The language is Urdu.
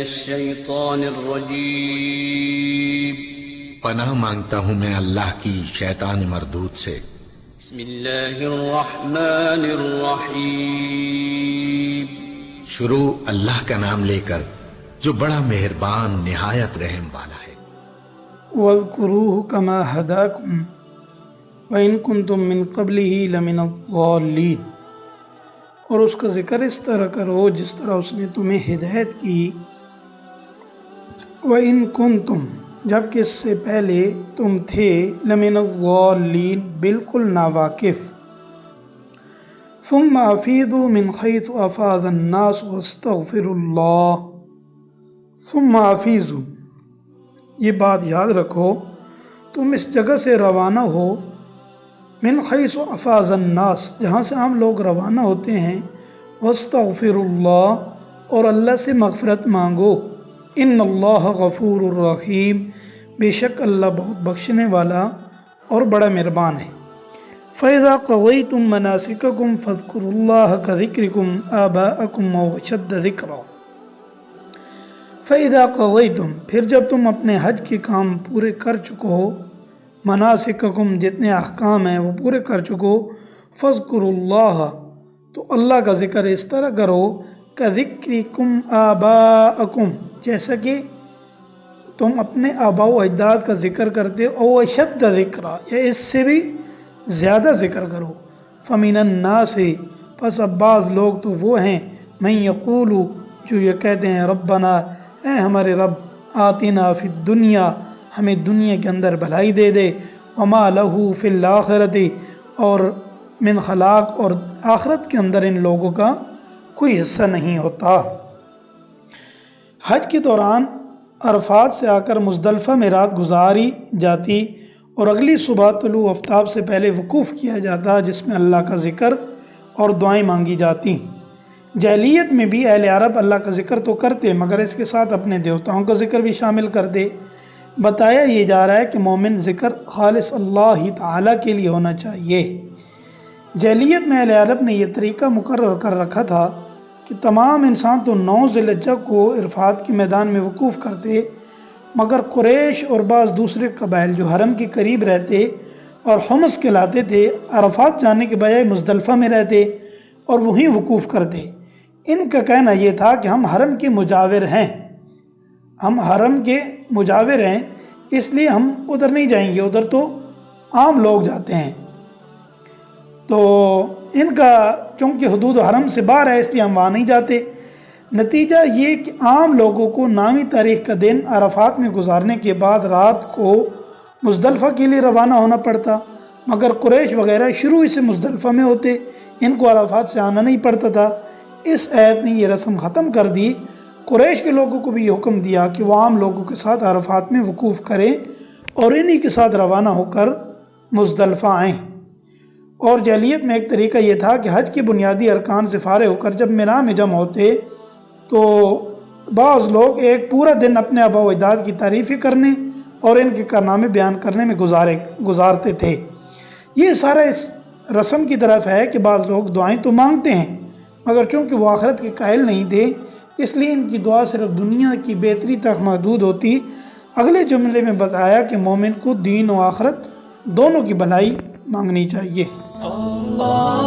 الشيطان الرجيم پناہ مانگتا ہوں میں اللہ کی شیطان مردود سے۔ بسم اللہ الرحمن الرحیم شروع اللہ کا نام لے کر جو بڑا مہربان نہایت رحم والا ہے۔ وَاذْكُرُوهُ كَمَا هَدَاكُمْ وَإِن كُنتُم مِّن قَبْلِهِ لَمِنَ الضَّالِّينَ، اور اس کا ذکر اس طرح کرو جس طرح اس نے تمہیں ہدایت کی۔ وَإِن كُنتُم، جبکہ اس سے پہلے تم تھے، لَمِنَ الضَّالِّينَ، بالکل ناواقف۔ ثُمَّ أَفِيضُوا مِنْ حَيْثُ أَفَاضَ النَّاسُ وَاسْتَغْفِرُوا اللَّهَ۔ ثُمَّ أَفِيضُوا، یہ بات یاد رکھو، تم اس جگہ سے روانہ ہو، من حیث افاض الناس، جہاں سے عام لوگ روانہ ہوتے ہیں، واستغفروا اللہ، اور اللہ سے مغفرت مانگو، ان اللہ غفور الرحیم، بے شک اللہ بہت بخشنے والا اور بڑا مہربان ہے۔ فَإِذَا قَضَيْتُم مَّنَاسِكَكُمْ فَاذْكُرُوا اللَّهَ كَذِكْرِكُمْ آبَاءَكُمْ أَوْ أَشَدَّ ذِكْرًا۔ فَإِذَا قَضَيْتُم، پھر جب تم اپنے حج کے کام پورے کر چکو ہو، مناسککم، جتنے احکام ہیں وہ پورے کر چکو، فَاذْكُرُوا اللَّهَ، تو اللہ کا ذکر اس طرح کرو، كَذِكْرِكُمْ آبَاءَكُمْ، جیسا کہ تم اپنے آباء و اجداد کا ذکر کرتے، او اشد ذکرا، یا اس سے بھی زیادہ ذکر کرو۔ فَمِنَ النَّاسِ، پس اب بعض لوگ تو وہ ہیں، مَن یقول، جو یہ کہتے ہیں، ربنا، اے ہمارے رب، آتنا فی الدنیا، ہمیں دنیا کے اندر بھلائی دے دے، وما لہ فی الآخرۃ، اور من خلاق، اور آخرت کے اندر ان لوگوں کا کوئی حصہ نہیں ہوتا۔ حج کے دوران عرفات سے آ کر مزدلفہ میں رات گزاری جاتی اور اگلی صبح طلوع آفتاب سے پہلے وقوف کیا جاتا، جس میں اللہ کا ذکر اور دعائیں مانگی جاتی۔ جاہلیت میں بھی اہل عرب اللہ کا ذکر تو کرتے، مگر اس کے ساتھ اپنے دیوتاؤں کا ذکر بھی شامل کرتے۔ بتایا یہ جا رہا ہے کہ مومن ذکر خالص اللہ تعالیٰ کے لیے ہونا چاہیے۔ جاہلیت میں اہل عرب نے یہ طریقہ مقرر کر رکھا تھا کہ تمام انسان تو 9 ذی الحجہ کو عرفات کے میدان میں وقوف کرتے، مگر قریش اور بعض دوسرے قبائل جو حرم کے قریب رہتے اور حمص کہلاتے تھے، عرفات جانے کے بجائے مزدلفہ میں رہتے اور وہیں وقوف کرتے۔ ان کا کہنا یہ تھا کہ ہم حرم کے مجاور ہیں، ہم حرم کے مجاور ہیں، اس لیے ہم ادھر نہیں جائیں گے، ادھر تو عام لوگ جاتے ہیں۔ تو ان کا چونکہ حدود حرم سے باہر ہے، اس لیے ہم وہاں نہیں جاتے۔ نتیجہ یہ کہ عام لوگوں کو نامی تاریخ کا دن عرفات میں گزارنے کے بعد رات کو مزدلفہ کے لیے روانہ ہونا پڑتا، مگر قریش وغیرہ شروع سے مزدلفہ میں ہوتے، ان کو عرفات سے آنا نہیں پڑتا تھا۔ اس آیت نے یہ رسم ختم کر دی، قریش کے لوگوں کو بھی یہ حکم دیا کہ وہ عام لوگوں کے ساتھ عرفات میں وقوف کریں اور انہی کے ساتھ روانہ ہو کر مزدلفہ آئیں۔ اور جاہلیت میں ایک طریقہ یہ تھا کہ حج کے بنیادی ارکان سے فارغ ہو کر جب مینا میں جمع ہوتے تو بعض لوگ ایک پورا دن اپنے آباء و اجداد کی تعریفیں کرنے اور ان کے کارنامے بیان کرنے میں گزارتے تھے۔ یہ سارا اس رسم کی طرف ہے کہ بعض لوگ دعائیں تو مانگتے ہیں، مگر چونکہ وہ آخرت کے قائل نہیں تھے، اس لیے ان کی دعا صرف دنیا کی بہتری تک محدود ہوتی۔ اگلے جملے میں بتایا کہ مومن کو دین و آخرت دونوں کی بھلائی مانگنی چاہیے۔ اللہ